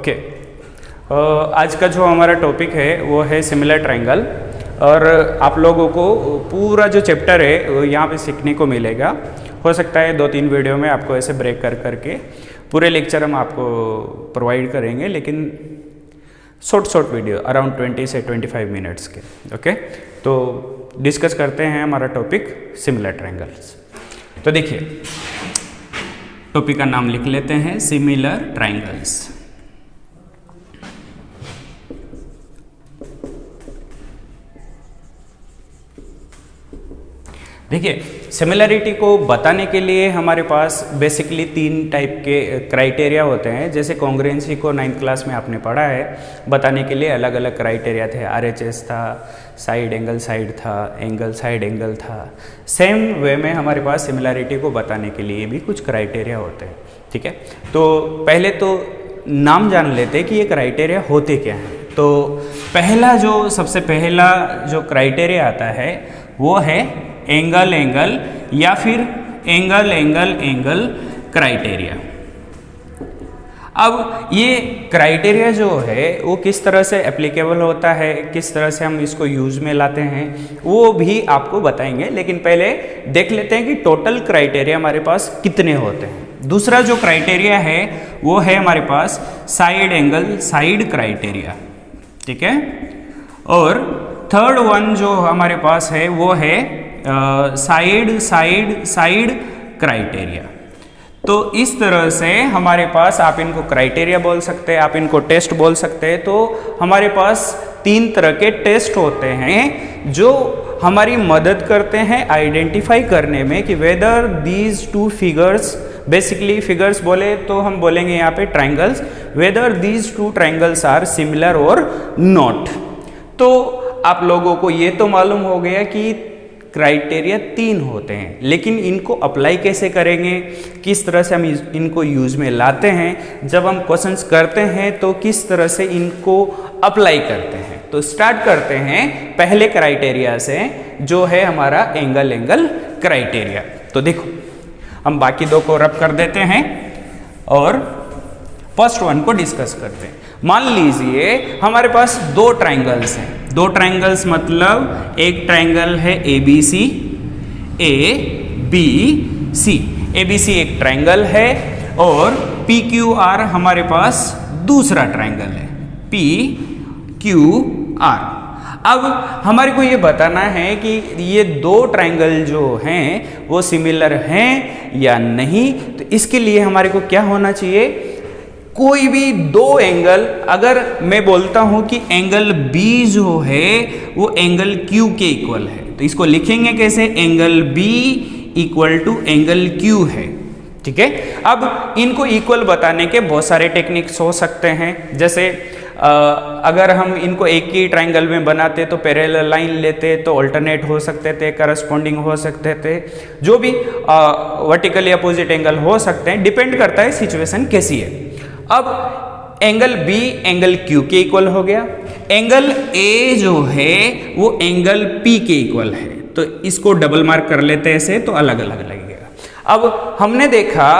Okay, आज का जो हमारा टॉपिक है वो है सिमिलर ट्रायंगल। और आप लोगों को पूरा जो चैप्टर है वो यहाँ पे सीखने को मिलेगा। हो सकता है 2-3 वीडियो में आपको ऐसे ब्रेक कर करके पूरे लेक्चर हम आपको प्रोवाइड करेंगे, लेकिन शॉर्ट वीडियो अराउंड 20 से 25 मिनट्स के। ओके, तो डिस्कस करते हैं हमारा टॉपिक सिमिलर ट्रायंगल्स। तो देखिए, टॉपिक का नाम लिख लेते हैं सिमिलर ट्रायंगल्स। देखिए, सिमिलरिटी को बताने के लिए हमारे पास बेसिकली 3 टाइप के क्राइटेरिया होते हैं। जैसे कॉन्ग्रुएंसी को 9th क्लास में आपने पढ़ा है, बताने के लिए अलग अलग क्राइटेरिया थे। RHS था, साइड एंगल साइड था, एंगल साइड एंगल था। सेम वे में हमारे पास सिमिलरिटी को बताने के लिए भी कुछ क्राइटेरिया होते हैं। ठीक है, तो पहले तो नाम जान लेते हैं कि ये क्राइटेरिया होते क्या हैं। तो सबसे पहला जो क्राइटेरिया आता है वो है एंगल एंगल या फिर एंगल एंगल एंगल क्राइटेरिया। अब ये क्राइटेरिया जो है वो किस तरह से एप्लीकेबल होता है, किस तरह से हम इसको यूज में लाते हैं, वो भी आपको बताएंगे। लेकिन पहले देख लेते हैं कि टोटल क्राइटेरिया हमारे पास कितने होते हैं। दूसरा जो क्राइटेरिया है वो है हमारे पास साइड एंगल साइड क्राइटेरिया। ठीक है, और थर्ड वन जो हमारे पास है वो है साइड साइड साइड क्राइटेरिया। तो इस तरह से हमारे पास, आप इनको क्राइटेरिया बोल सकते हैं, आप इनको टेस्ट बोल सकते हैं। तो हमारे पास 3 तरह के टेस्ट होते हैं जो हमारी मदद करते हैं आइडेंटिफाई करने में कि whether these 2 figures, basically figures बोले तो हम बोलेंगे यहाँ पे triangles, whether these 2 triangles are similar और नॉट। तो आप लोगों को ये तो मालूम हो गया कि क्राइटेरिया 3 होते हैं, लेकिन इनको अप्लाई कैसे करेंगे, किस तरह से हम इनको यूज में लाते हैं, जब हम क्वेश्चंस करते हैं तो किस तरह से इनको अप्लाई करते हैं। तो स्टार्ट करते हैं पहले क्राइटेरिया से, जो है हमारा एंगल एंगल क्राइटेरिया। तो देखो, हम बाकी 2 को रब कर देते हैं और फर्स्ट वन को डिस्कस करते हैं। मान लीजिए हमारे पास 2 ट्रायंगल्स हैं। 2 ट्रायंगल्स मतलब एक ट्रायंगल है ABC, ABC। ABC एक ट्रायंगल है और PQR हमारे पास दूसरा ट्रायंगल है, PQR। अब हमारे को ये बताना है कि ये 2 ट्रायंगल जो हैं वो सिमिलर हैं या नहीं। तो इसके लिए हमारे को क्या होना चाहिए, कोई भी 2 एंगल, अगर मैं बोलता हूं कि एंगल B जो है वो एंगल Q के इक्वल है, तो इसको लिखेंगे कैसे, angle B equal to angle Q है। ठीक है, अब इनको इक्वल बताने के बहुत सारे टेक्निक्स हो सकते हैं। जैसे अगर हम इनको एक ही ट्रायंगल में बनाते तो पैरेलल लाइन लेते तो अल्टरनेट हो सकते थे, करस्पॉन्डिंग हो सकते थे, जो भी वर्टिकली अपोजिट एंगल हो सकते हैं, डिपेंड करता है सिचुएशन कैसी है। अब एंगल B एंगल Q के इक्वल हो गया, एंगल A जो है वो एंगल P के इक्वल है, तो इसको डबल मार्क कर लेते हैं ऐसे, तो अलग अलग लगेगा। अब हमने देखा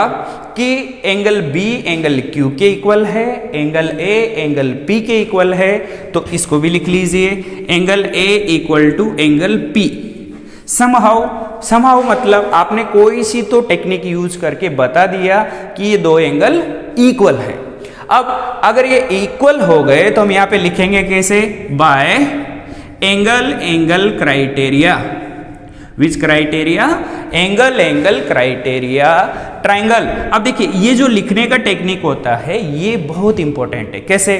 कि एंगल B एंगल Q के इक्वल है, एंगल A एंगल P के इक्वल है, तो इसको भी लिख लीजिए, angle A equal to angle P। Somehow मतलब आपने कोई सी तो टेक्निक यूज करके बता दिया कि ये 2 एंगल इक्वल है। अब अगर ये इक्वल हो गए तो हम यहाँ पे लिखेंगे कैसे, bye angle angle criteria. Which criteria, angle angle criteria triangle. अब देखिए, ये जो लिखने का टेक्निक होता है ये बहुत इंपॉर्टेंट है। कैसे,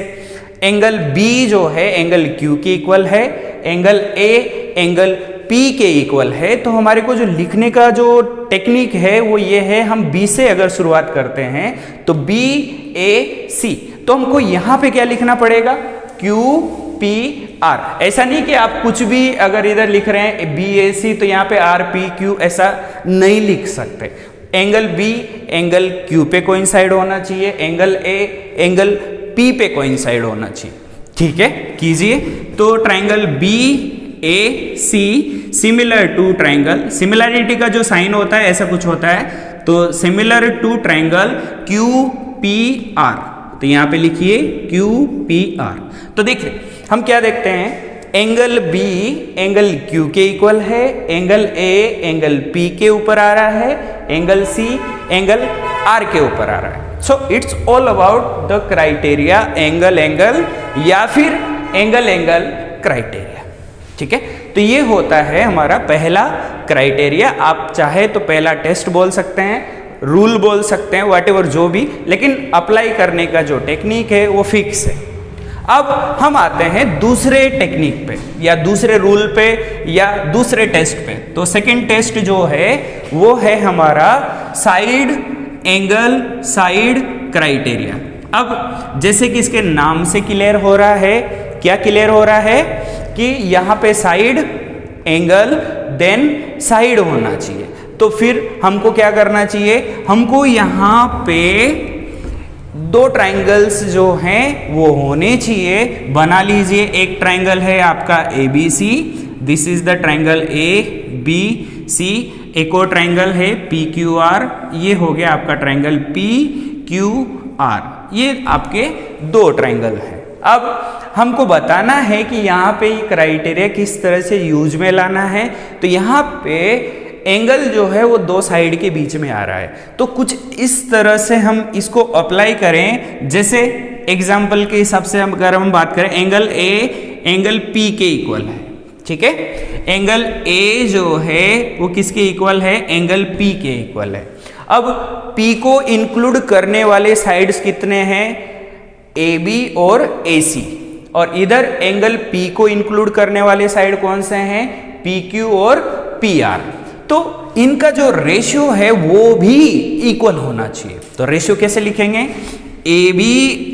एंगल B जो है एंगल Q के इक्वल है, एंगल A एंगल P के इक्वल है। तो हमारे को जो लिखने का जो टेक्निक है वो ये है, हम B से अगर शुरुआत करते हैं तो BAC, तो हमको यहाँ पे क्या लिखना पड़ेगा, QPR। ऐसा नहीं कि आप कुछ भी अगर इधर लिख रहे हैं BAC तो यहाँ पे RPQ, ऐसा नहीं लिख सकते। एंगल B एंगल Q पे कोइंसाइड होना चाहिए, एंगल A एंगल P पे कोइंसाइड होना चाहिए। ठीक है, कीजिए। तो triangle BAC similar to triangle, similarity का जो साइन होता है ऐसा कुछ होता है, तो सिमिलर टू ट्रायंगल QPR। तो यहाँ पे लिखिए QPR। तो देखिए हम क्या देखते हैं, एंगल B एंगल Q के इक्वल है, एंगल A एंगल P के ऊपर आ रहा है, एंगल C एंगल R के ऊपर आ रहा है। So it's all about the criteria angle angle या फिर एंगल एंगल क्राइटेरिया। ठीक है, तो ये होता है हमारा पहला क्राइटेरिया। आप चाहे तो पहला टेस्ट बोल सकते हैं, रूल बोल सकते हैं, व्हाटएवर जो भी, लेकिन अप्लाई करने का जो टेक्निक है वो फिक्स है। अब हम आते हैं दूसरे टेक्निक पे या दूसरे रूल पे या दूसरे टेस्ट पे। तो सेकंड टेस्ट जो है वो है हमारा साइड एंगल साइड क्राइटेरिया। अब जैसे कि इसके नाम से क्लियर हो रहा है, क्या क्लियर हो रहा है कि यहाँ पे साइड एंगल देन साइड होना चाहिए। तो फिर हमको क्या करना चाहिए, हमको यहाँ पे दो ट्राइंगल्स जो हैं वो होने चाहिए। बना लीजिए, एक ट्राइंगल है आपका ABC, this is the triangle ABC। एक और ट्राइंगल है PQR, ये हो गया आपका ट्राइंगल PQR। ये आपके दो ट्राइंगल हैं। अब हमको बताना है कि यहाँ पे क्राइटेरिया किस तरह से यूज में लाना है। तो यहाँ पे एंगल जो है वो दो साइड के बीच में आ रहा है, तो कुछ इस तरह से हम इसको अप्लाई करें। जैसे एग्जाम्पल के हिसाब से अगर हम बात करें, एंगल A एंगल P के इक्वल है। ठीक है, एंगल A जो है वो किसके इक्वल है, एंगल P के इक्वल है। अब P को इंक्लूड करने वाले साइड्स कितने हैं, AB और AC, और इधर एंगल P को इंक्लूड करने वाले साइड कौन से हैं, PQ और PR। तो इनका जो रेशियो है वो भी इक्वल होना चाहिए। तो रेशियो कैसे लिखेंगे, AB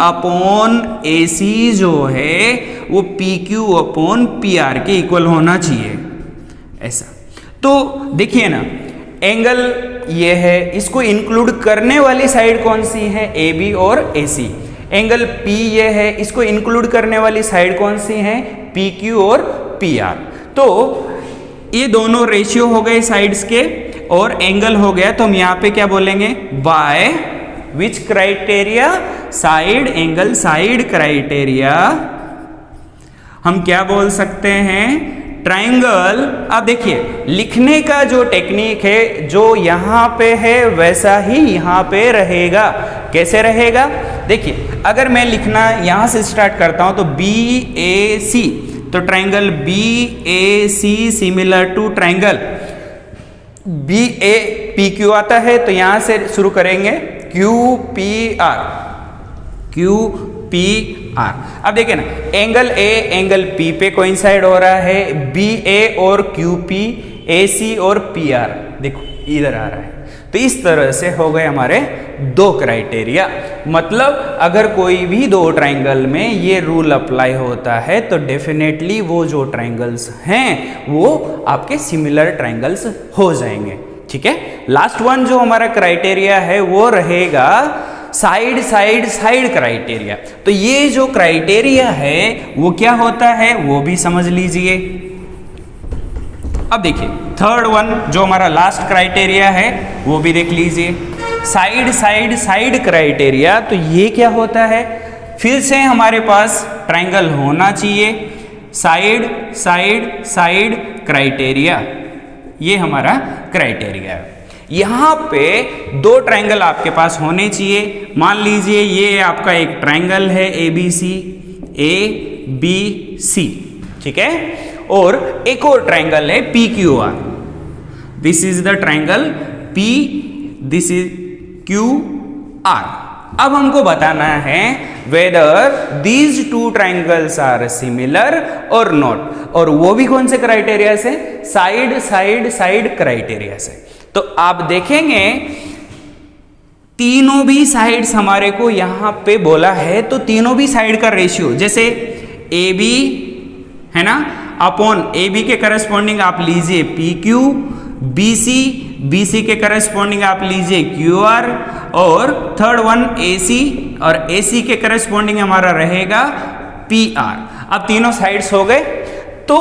अपॉन AC जो है वो PQ अपॉन PR के इक्वल होना चाहिए, ऐसा। तो देखिए ना, एंगल ये है, इसको इंक्लूड करने वाली साइड कौन सी है, AB और AC। एंगल P ये है, इसको इंक्लूड करने वाली साइड कौन सी है, PQ और PR। तो ये दोनों रेशियो हो गए साइड्स के और एंगल हो गया। तो हम यहाँ पे क्या बोलेंगे, by which criteria, side angle side criteria, हम क्या बोल सकते हैं, ट्राइंगल। अब देखिए लिखने का जो टेक्निक है जो यहाँ पे है वैसा ही यहाँ पे रहेगा। कैसे रहेगा, देखिए अगर मैं लिखना यहाँ से स्टार्ट करता हूँ तो BAC, तो triangle BAC similar to triangle BAPQ आता है, तो यहां से शुरू करेंगे QPR। अब देखिए ना, एंगल A एंगल P पे कोइंसाइड हो रहा है, BA और QP, AC और PR देखो इधर आ रहा है। तो इस तरह से हो गए हमारे दो क्राइटेरिया। मतलब अगर कोई भी दो ट्राइंगल में ये रूल अप्लाई होता है तो डेफिनेटली वो जो ट्राइंगल्स हैं वो आपके सिमिलर ट्राइंगल्स हो जाएंगे। ठीक है, लास्ट वन जो हमारा क्राइटेरिया है वो रहेगा साइड साइड साइड क्राइटेरिया। तो ये जो क्राइटेरिया है वो क्या होता है वो भी समझ लीजिए। अब देखिए थर्ड वन जो हमारा लास्ट क्राइटेरिया है वो भी देख लीजिए, साइड साइड साइड क्राइटेरिया। तो ये क्या होता है, फिर से हमारे पास ट्राइंगल होना चाहिए, साइड साइड साइड क्राइटेरिया, ये हमारा क्राइटेरिया है। यहाँ पे दो ट्राइंगल आपके पास होने चाहिए। मान लीजिए ये आपका एक ट्राइंगल है ABC, ठीक है, और एक और ट्राइंगल है PQR। This is the triangle P, this is QR। अब हमको बताना है whether these two triangles are similar और नॉट, और वो भी कौन से क्राइटेरिया से, साइड साइड साइड क्राइटेरिया से। तो आप देखेंगे तीनों भी साइड्स हमारे को यहां पे बोला है, तो तीनों भी साइड का रेशियो, जैसे AB है ना, अपॉन AB के करस्पॉन्डिंग आप लीजिए PQ, BC के करस्पॉन्डिंग आप लीजिए QR, और थर्ड वन AC, और AC के करस्पॉन्डिंग हमारा रहेगा PR। अब तीनों साइड्स हो गए, तो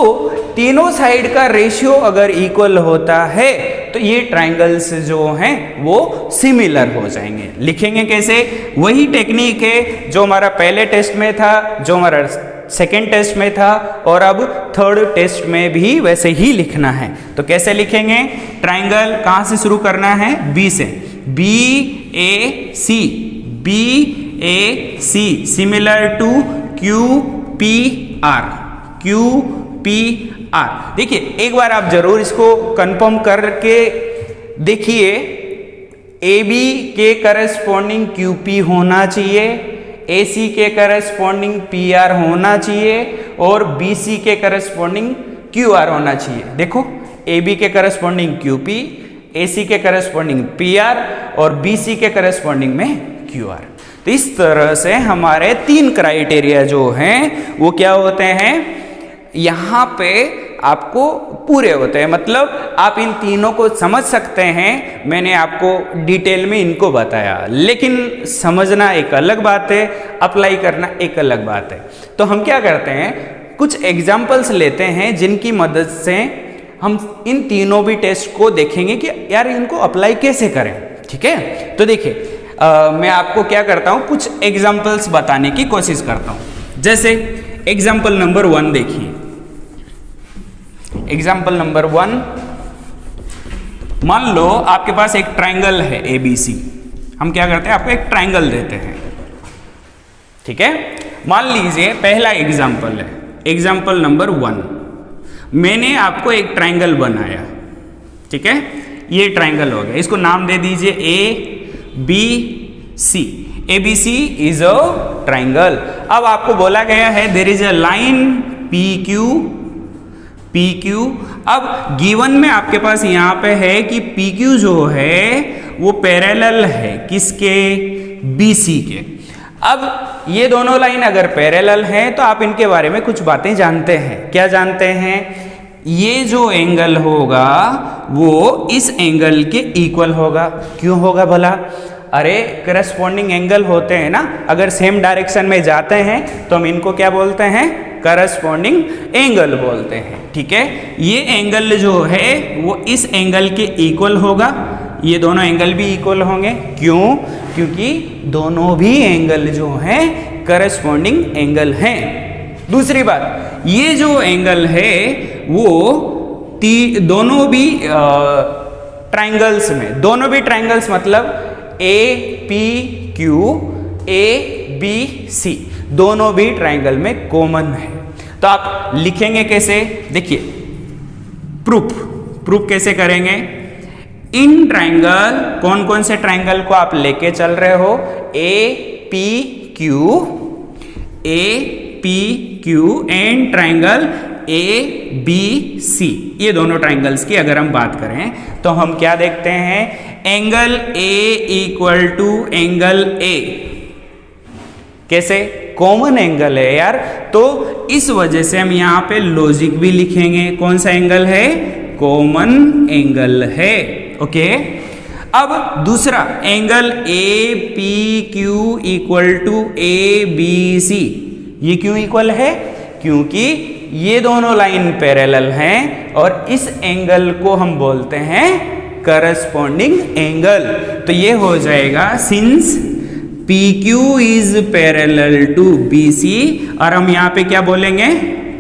तीनों साइड का रेशियो अगर इक्वल होता है तो ये ट्राइंगल्स जो हैं वो सिमिलर हो जाएंगे। लिखेंगे कैसे? वही टेक्निक है जो हमारा पहले टेस्ट में था, जो हमारा सेकेंड टेस्ट में था, और अब थर्ड टेस्ट में भी वैसे ही लिखना है। तो कैसे लिखेंगे? ट्राइंगल कहाँ से शुरू करना है? बी से। BAC, BAC similar to QPR, QPR। देखिए एक बार आप जरूर इसको कंफर्म करके देखिए, AB के करस्पॉन्डिंग QP होना चाहिए, AC के करस्पॉन्डिंग PR होना चाहिए, और BC के करस्पॉन्डिंग QR होना चाहिए। देखो AB के करस्पॉन्डिंग QP, AC के करस्पॉन्डिंग PR और BC के करस्पॉन्डिंग में QR। तो इस तरह से हमारे 3 क्राइटेरिया जो हैं वो क्या होते हैं, यहाँ पे आपको पूरे होते हैं। मतलब आप इन तीनों को समझ सकते हैं, मैंने आपको डिटेल में इनको बताया, लेकिन समझना एक अलग बात है, अप्लाई करना एक अलग बात है। तो हम क्या करते हैं, कुछ एग्जाम्पल्स लेते हैं जिनकी मदद से हम इन तीनों भी टेस्ट को देखेंगे कि यार इनको अप्लाई कैसे करें। ठीक है, तो देखिए मैं आपको क्या करता हूँ, कुछ एग्जाम्पल्स बताने की कोशिश करता हूँ। जैसे एग्जाम्पल नंबर 1 देखिए। एग्जाम्पल नंबर 1, मान लो आपके पास एक ट्राइंगल है ABC। हम क्या करते हैं, आपको एक ट्राइंगल देते हैं। ठीक है, मान लीजिए पहला एग्जाम्पल है, एग्जाम्पल नंबर 1। मैंने आपको एक ट्राइंगल बनाया। ठीक है, ये ट्राइंगल हो गया, इसको नाम दे दीजिए ABC। ABC is a triangle. अब आपको बोला गया है there is a line PQ। अब गिवन में आपके पास यहाँ पे है कि PQ जो है वो पैरेलल है किसके? BC के। अब ये दोनों लाइन अगर पैरेलल हैं तो आप इनके बारे में कुछ बातें जानते हैं। क्या जानते हैं? ये जो एंगल होगा वो इस एंगल के इक्वल होगा। क्यों होगा भला? अरे करस्पॉन्डिंग एंगल होते हैं ना, अगर सेम डायरेक्शन में जाते हैं तो हम इनको क्या बोलते हैं? करस्पॉन्डिंग एंगल बोलते हैं। ठीक है, ये एंगल जो है वो इस एंगल के इक्वल होगा, ये दोनों एंगल भी इक्वल होंगे। क्यों? क्योंकि दोनों भी एंगल जो हैं करस्पॉन्डिंग एंगल हैं। दूसरी बात, ये जो एंगल है वो दोनों भी ट्राइंगल्स में, दोनों भी ट्राइंगल्स मतलब APQ, ABC दोनों भी ट्राइंगल में कॉमन है। तो आप लिखेंगे कैसे? देखिए प्रूफ कैसे करेंगे? इन ट्राइंगल, कौन कौन से ट्राइंगल को आप लेके चल रहे हो? APQ and triangle ABC। ये दोनों ट्राइंगल्स की अगर हम बात करें तो हम क्या देखते हैं? Angle A equal to angle A। कैसे? कॉमन एंगल है यार, तो इस वजह से हम यहाँ पे लॉजिक भी लिखेंगे। कौन सा एंगल है? कॉमन एंगल है। ओके, अब दूसरा angle APQ equal to ABC। ये क्यों इक्वल है? क्योंकि ये दोनों लाइन पैरेलल हैं और इस एंगल को हम बोलते हैं करस्पॉन्डिंग एंगल। तो ये हो जाएगा since PQ is parallel to BC, और हम यहाँ पे क्या बोलेंगे?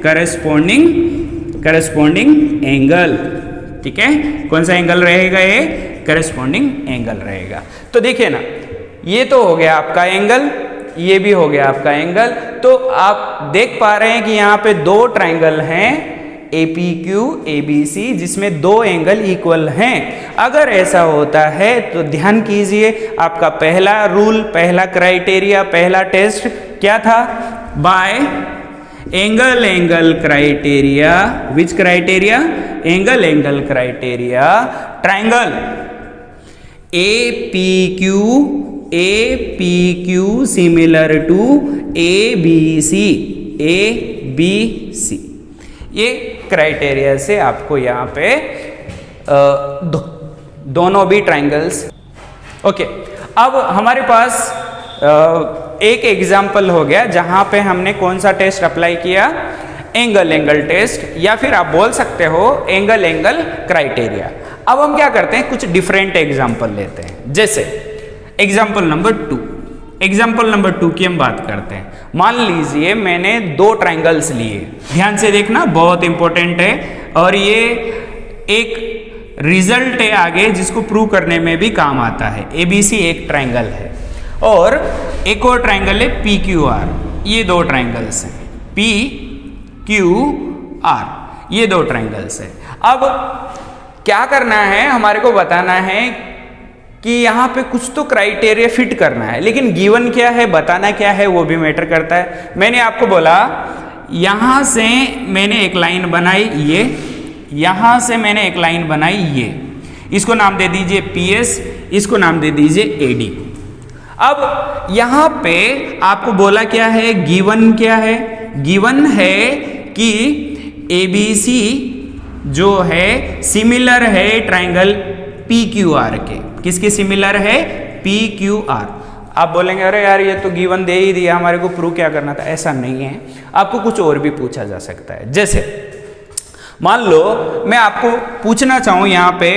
Corresponding angle. ठीक है, कौन सा एंगल रहेगा? ये करस्पॉन्डिंग एंगल रहेगा। तो देखिए ना, ये तो हो गया आपका एंगल, ये भी हो गया आपका एंगल। तो आप देख पा रहे हैं कि यहाँ पे दो ट्राइंगल हैं APQ ABC, जिसमें दो एंगल इक्वल हैं। अगर ऐसा होता है तो ध्यान कीजिए, आपका पहला रूल, पहला क्राइटेरिया, पहला टेस्ट क्या था? By angle criteria. Which criteria? Angle criteria. Triangle APQ similar to ABC। ये क्राइटेरिया से आपको यहाँ पे दोनों भी ट्राइंगल्स। ओके, अब हमारे पास एक एग्जाम्पल हो गया जहां पे हमने कौन सा टेस्ट अप्लाई किया? एंगल एंगल टेस्ट, या फिर आप बोल सकते हो एंगल एंगल क्राइटेरिया। अब हम क्या करते हैं, कुछ डिफरेंट एग्जाम्पल लेते हैं। जैसे एग्जाम्पल नंबर 2, एग्जाम्पल नंबर 2 की हम बात करते हैं। मान लीजिए मैंने 2 ट्राइंगल्स लिए, ध्यान से देखना बहुत इंपॉर्टेंट है, और ये एक रिजल्ट है आगे जिसको प्रूव करने में भी काम आता है। ABC एक ट्राइंगल है और एक और ट्राइंगल है PQR, ये 2 ट्राइंगल्स हैं, PQR, ये 2 ट्राइंगल्स हैं। अब क्या करना है, हमारे को बताना है कि यहाँ पे कुछ तो क्राइटेरिया फिट करना है, लेकिन गिवन क्या है, बताना क्या है, वो भी मैटर करता है। मैंने आपको बोला यहाँ से मैंने एक लाइन बनाई, ये यहाँ से मैंने एक लाइन बनाई, ये इसको नाम दे दीजिए PS, इसको नाम दे दीजिए AD। अब यहाँ पे आपको बोला क्या है, गिवन क्या है, गिवन है कि ABC जो है सिमिलर है ट्राइंगल PQR के। किसके सिमिलर है, PQR। आप बोलेंगे अरे यार ये तो गिवन दे ही दिया, हमारे को प्रूव क्या करना था। ऐसा नहीं है, आपको कुछ और भी पूछा जा सकता है। जैसे मान लो मैं आपको पूछना चाहूँ यहाँ पे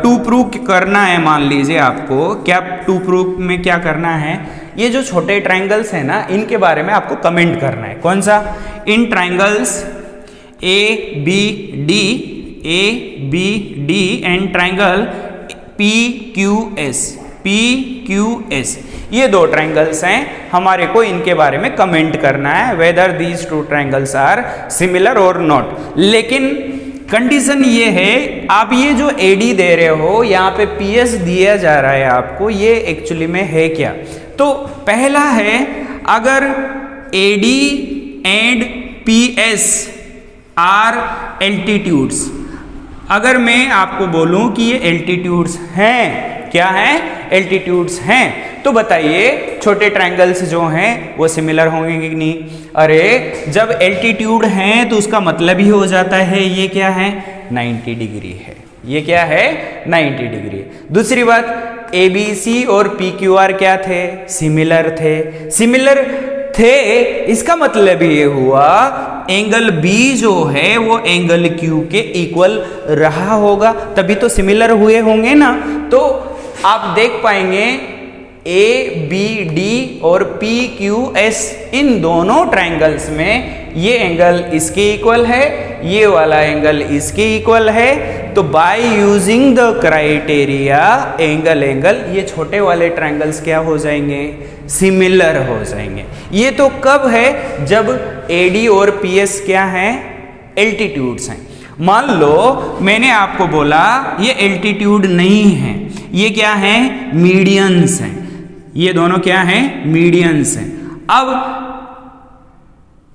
2 प्रूव करना है, मान लीजिए आपको क्या 2 प्रूव में क्या करना है, ये जो छोटे ट्राइंगल्स हैं ना, इनके बारे में आपको कमेंट करना है। कौन सा, in triangles ABD and triangle PQS, ये 2 ट्राइंगल्स हैं, हमारे को इनके बारे में कमेंट करना है whether these 2 triangles are similar और नॉट। लेकिन कंडीशन ये है, आप ये जो AD दे रहे हो, यहाँ पे PS दिया जा रहा है आपको, ये एक्चुअली में है क्या। तो पहला है, अगर AD and PS are altitudes, अगर मैं आपको बोलूं कि ये एल्टीट्यूड्स हैं, क्या हैं, एल्टीट्यूड्स हैं, तो बताइए छोटे ट्रायंगल्स जो हैं वो सिमिलर होंगे कि नहीं। अरे जब एल्टीट्यूड हैं तो उसका मतलब ही हो जाता है ये क्या है, 90 डिग्री है। ये क्या है, 90 डिग्री। दूसरी बात, ABC और PQR क्या थे, सिमिलर थे। सिमिलर थे इसका मतलब ये हुआ एंगल B जो है वो एंगल Q के इक्वल रहा होगा, तभी तो सिमिलर हुए होंगे ना। तो आप देख पाएंगे ABD और PQS इन दोनों ट्रायंगल्स में ये एंगल इसके इक्वल है, ये वाला एंगल इसके इक्वल है। तो by using the criteria angle angle, ये छोटे वाले ट्रायंगल्स क्या हो जाएंगे, सिमिलर हो जाएंगे। ये तो कब है, जब AD और PS क्या हैं, एल्टीट्यूड्स हैं। मान लो मैंने आपको बोला ये एल्टीट्यूड नहीं है, ये क्या है, मीडियंस हैं। ये दोनों क्या हैं, मीडियंस हैं। अब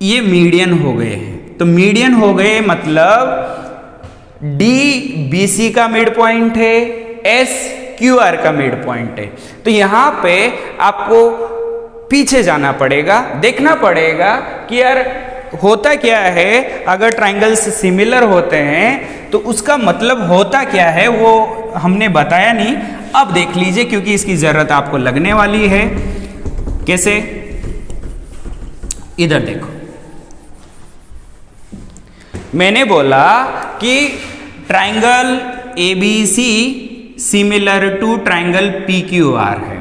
ये मीडियन हो गए हैं, तो मीडियन हो गए मतलब D BC का मिड पॉइंट है, S QR का मिड पॉइंट है। तो यहां पे आपको पीछे जाना पड़ेगा, देखना पड़ेगा कि यार होता क्या है। अगर ट्रायंगल्स सिमिलर होते हैं तो उसका मतलब होता क्या है, वो हमने बताया नहीं। अब देख लीजिए क्योंकि इसकी जरूरत आपको लगने वाली है। कैसे, इधर देखो, मैंने बोला कि triangle ABC similar to triangle PQR है।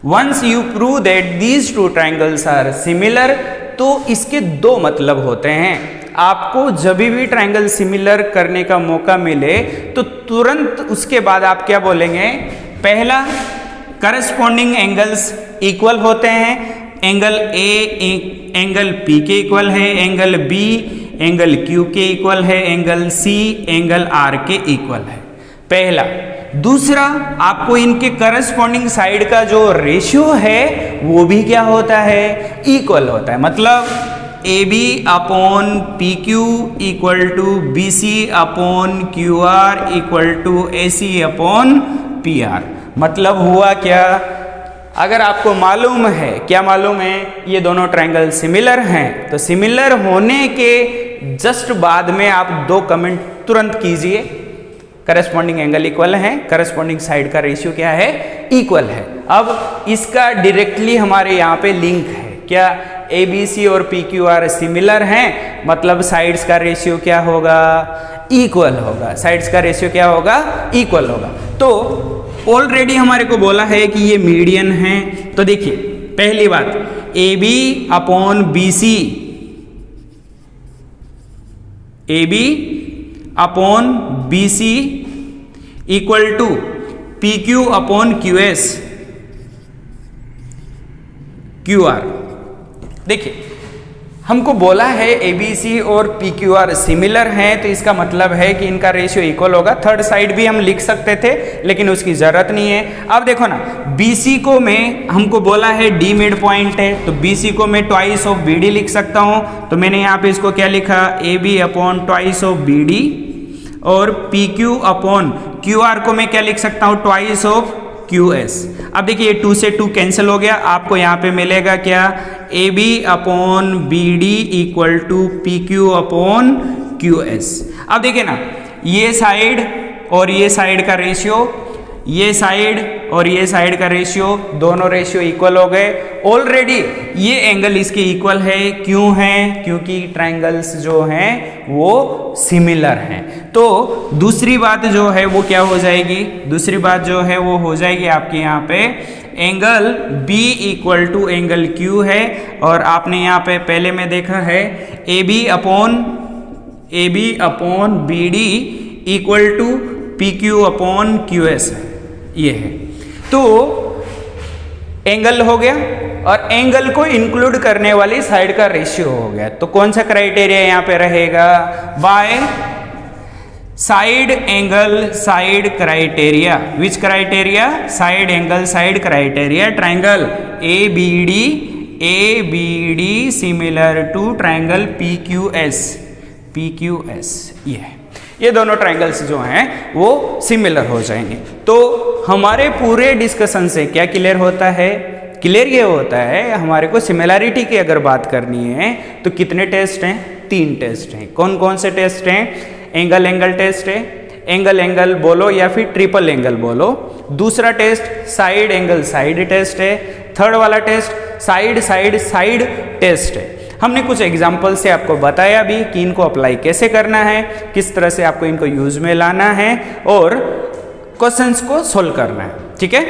Once you prove that these 2 triangles are similar, तो इसके 2 मतलब होते हैं। आपको जब भी ट्रायंगल सिमिलर करने का मौका मिले तो तुरंत उसके बाद आप क्या बोलेंगे, पहला करस्पॉन्डिंग एंगल्स इक्वल होते हैं। एंगल A एंगल P के इक्वल है, एंगल B एंगल Q के इक्वल है, एंगल C एंगल R के इक्वल है, पहला। दूसरा, आपको इनके करस्पॉन्डिंग साइड का जो रेशियो है वो भी क्या होता है, इक्वल होता है। मतलब AB upon PQ equal to BC upon QR equal to AC upon PR। मतलब हुआ क्या, अगर आपको मालूम है, क्या मालूम है, ये दोनों ट्रायंगल सिमिलर हैं, तो सिमिलर होने के जस्ट बाद में आप 2 कमेंट तुरंत कीजिए, करस्पॉन्डिंग एंगल इक्वल है, करस्पॉन्डिंग साइड का रेशियो क्या है, इक्वल है। अब इसका डायरेक्टली हमारे यहाँ पे लिंक है, क्या, ABC और PQR सिमिलर हैं, मतलब साइड्स का रेशियो क्या होगा, इक्वल होगा। साइड्स का रेशियो क्या होगा, इक्वल होगा। तो ऑलरेडी हमारे को बोला है कि ये मीडियन है। तो देखिए पहली बात, AB upon BC, AB upon BC equal to PQ upon QS QR। देखिए हमको बोला है ABC और PQR सिमिलर हैं, तो इसका मतलब है कि इनका रेशियो इक्वल होगा। थर्ड साइड भी हम लिख सकते थे लेकिन उसकी जरूरत नहीं है। अब देखो ना, BC को मैं, हमको बोला है D मिड पॉइंट है, तो BC को मैं ट्वाइस ऑफ BD लिख सकता हूं। तो मैंने यहाँ पे इसको क्या लिखा, AB upon twice of BD, और PQ अपॉन QR को मैं क्या लिख सकता हूं, ट्वाइस ऑफ QS। अब देखिए 2 से 2 कैंसिल हो गया, आपको यहाँ पे मिलेगा क्या, AB upon BD equal to PQ upon QS। अब देखिए ना, ये साइड और ये साइड का रेशियो, ये साइड और ये साइड का रेशियो, दोनों रेशियो इक्वल हो गए। ऑलरेडी ये एंगल इसके इक्वल है, क्यों है, क्योंकि ट्रायंगल्स जो हैं वो सिमिलर हैं। तो दूसरी बात जो है वो क्या हो जाएगी, दूसरी बात जो है वो हो जाएगी आपके यहाँ पे angle B equal to angle Q है, और आपने यहाँ पे पहले में देखा है AB upon BD equal to PQ upon QS, ये है। तो एंगल हो गया, और एंगल को इंक्लूड करने वाली साइड का रेशियो हो गया। तो कौन सा क्राइटेरिया यहाँ पे रहेगा, by side angle side criteria. Which criteria, side angle side criteria triangle ABD similar to triangle PQS। ये दोनों ट्रायंगल्स जो हैं वो सिमिलर हो जाएंगे। तो हमारे पूरे डिस्कशन से क्या क्लियर होता है, क्लियर ये होता है हमारे को सिमिलैरिटी की अगर बात करनी है तो कितने टेस्ट हैं, 3 टेस्ट हैं। कौन कौन से टेस्ट हैं, एंगल एंगल टेस्ट है, एंगल एंगल बोलो या फिर ट्रिपल एंगल बोलो। दूसरा test side angle side test है। थर्ड वाला test side side side test है। हमने कुछ एग्जाम्पल से आपको बताया भी कि इनको अप्लाई कैसे करना है, किस तरह से आपको इनको यूज में लाना है और क्वेश्चंस को सोल्व करना है। ठीक है।